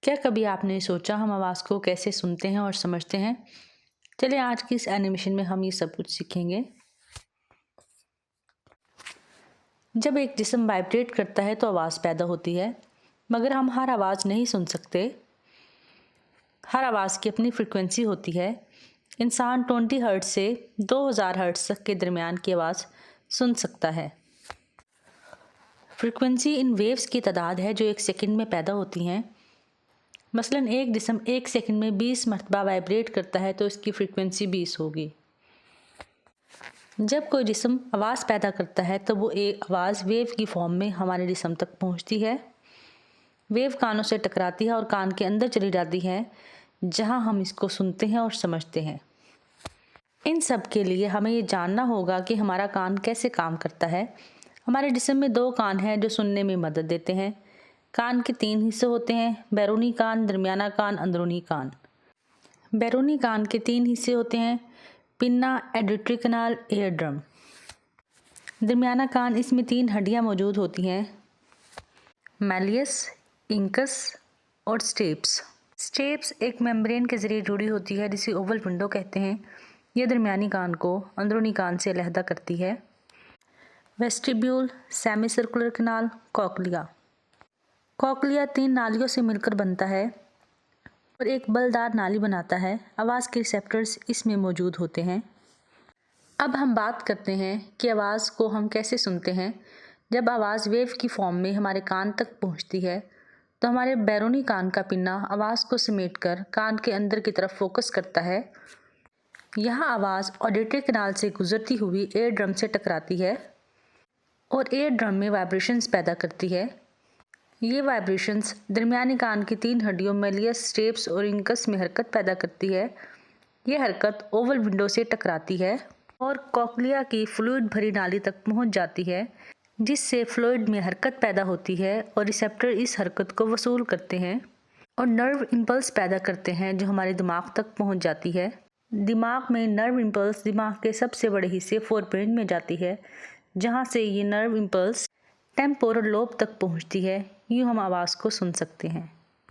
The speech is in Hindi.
क्या कभी आपने सोचा हम आवाज़ को कैसे सुनते हैं और समझते हैं? चलिए आज की इस एनिमेशन में हम ये सब कुछ सीखेंगे। जब एक जिस्म वाइब्रेट करता है तो आवाज़ पैदा होती है, मगर हम हर आवाज़ नहीं सुन सकते। हर आवाज़ की अपनी फ्रिक्वेंसी होती है। इंसान 20 हर्ट्ज़ से 2000 हर्ट्ज़ तक के दरमियान की आवाज़ सुन सकता है। फ्रिक्वेंसी इन वेव्स की तादाद है जो एक सेकंड में पैदा होती हैं। मसलन एक जिस्म एक सेकंड में 20 मरतबा वाइब्रेट करता है तो इसकी फ्रिक्वेंसी 20 होगी। जब कोई जिस्म आवाज़ पैदा करता है तो वो एक आवाज़ वेव की फॉर्म में हमारे जिस्म तक पहुंचती है। वेव कानों से टकराती है और कान के अंदर चली जाती है, जहां हम इसको सुनते हैं और समझते हैं। इन सब के लिए हमें ये जानना होगा कि हमारा कान कैसे काम करता है। हमारे जिस्म में 2 कान हैं जो सुनने में मदद देते हैं। कान के 3 हिस्से होते हैं: बैरूनी कान, दरमियाना कान, अंदरूनी कान। बैरूनी कान के 3 हिस्से होते हैं: पिन्ना, एडिटरी कनाल, एयर ड्रम। दरमियाना कान, इसमें 3 हड्डियां मौजूद होती हैं: मैलियस, इंकस और स्टेप्स। स्टेप्स एक मेम्ब्रेन के ज़रिए जुड़ी होती है जिसे ओवल विंडो कहते हैं। यह दरमियानी कान को अंदरूनी कान से अलहदा करती है। वेस्टिब्यूल, सेमी सर्कुलर कनाल, कॉकलिया। कॉकलिया 3 नालियों से मिलकर बनता है और एक बलदार नाली बनाता है। आवाज़ के रिसेप्टर्स इसमें मौजूद होते हैं। अब हम बात करते हैं कि आवाज़ को हम कैसे सुनते हैं। जब आवाज़ वेव की फॉर्म में हमारे कान तक पहुंचती है तो हमारे बैरूनी कान का पिन्ना आवाज़ को समेटकर कान के अंदर की तरफ फोकस करता है। यहाँ आवाज़ ऑडिटरी कनाल से गुजरती हुई एयर ड्रम से टकराती है और एयर ड्रम में वाइब्रेशंस पैदा करती है। ये वाइब्रेशंस दरमियानी कान की 3 हड्डियों मैलियस, स्टेप्स और इंकस में हरकत पैदा करती है। ये हरकत ओवल विंडो से टकराती है और कॉकलिया की फ्लूइड भरी नाली तक पहुंच जाती है, जिससे फ्लूइड में हरकत पैदा होती है और रिसेप्टर इस हरकत को वसूल करते हैं और नर्व इम्पल्स पैदा करते हैं जो हमारे दिमाग तक पहुंच जाती है। दिमाग में नर्व इम्पल्स दिमाग के सबसे बड़े हिस्से फोरब्रेन में जाती है, जहां से ये नर्व इम्पल्स टेम्पोरल लोब तक पहुंचती है। यूँ हम आवाज़ को सुन सकते हैं।